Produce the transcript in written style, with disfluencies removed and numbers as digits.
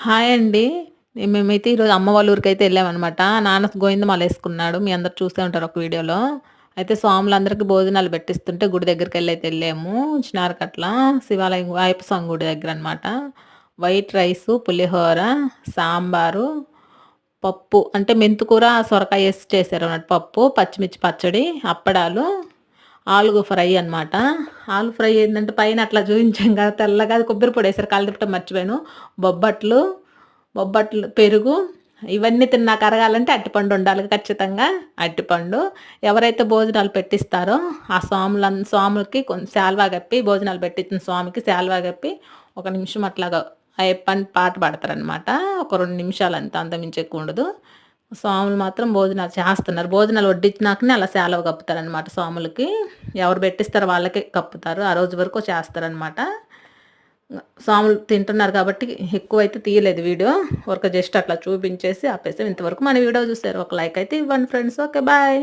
Hi అండి. మేమైతే ఈరోజు అమ్మ వాళ్ళ ఊరికైతే ఎళ్ళామనమాట. నాన్న గోవిందమాలేసుకున్నాడు. మీ అందరూ చూసే ఉంటారు ఒక వీడియోలో. అయితే స్వాములందరికీ భోజనాలు పెట్టిస్తుంటే గుడి దగ్గరికెళ్ళైతే ఎళ్ళాము. చిన్నారకట్ల శివాలయం అయ్యప్ప స్వామి గుడి దగ్గరనమాట. వైట్ రైసు, పులిహోర, సాంబారు, పప్పు అంటే మెంతికూర, సొరకాయేసి చేశారన్నమాట పప్పు, పచ్చిమిర్చి పచ్చడి, అప్పడాలు, ఆలుగు ఫ్రై అనమాట. ఆలు ఫ్రై ఏందంటే పైన అట్లా చూయించాం కదా! తెల్లగా అది కొబ్బరి పొడేశారు. కలదిప్పటం మర్చిపోయాను. బొబ్బట్లు, బొబ్బట్లు, పెరుగు ఇవన్నీ తిన్నాక అరగాలంటే అరటిపండు ఉండాలి ఖచ్చితంగా. అరటిపండు ఎవరైతే భోజనాలు పెట్టిస్తారో ఆ స్వాములకి శాలువా కప్పి భోజనాలు పెట్టించిన స్వామికి శాలువా కప్పి ఒక నిమిషం అట్లాగా అయ్యప్పని పాట పాడతారనమాట. ఒక 2 నిమిషాలు అంతే అంతకుమించి ఎక్కువుండదు. స్వాములు మాత్రం భోజనాలు చేస్తున్నారు. భోజనాలు వడ్డించినాకనే అలా శాలువ కప్పుతారనమాట స్వాములకి. ఎవరు పెట్టిస్తారో వాళ్ళకే కప్పుతారు. ఆ రోజు వరకు చేస్తారనమాట. స్వాములు తింటున్నారు కాబట్టి ఎక్కువైతే తీయలేదు వీడియో. జస్ట్ అట్లా చూపించేసి ఆపేసాం. ఇంతవరకు మన వీడియో చూసారు. ఒక లైక్ అయితే ఇవ్వండి ఫ్రెండ్స్. ఓకే. బాయ్.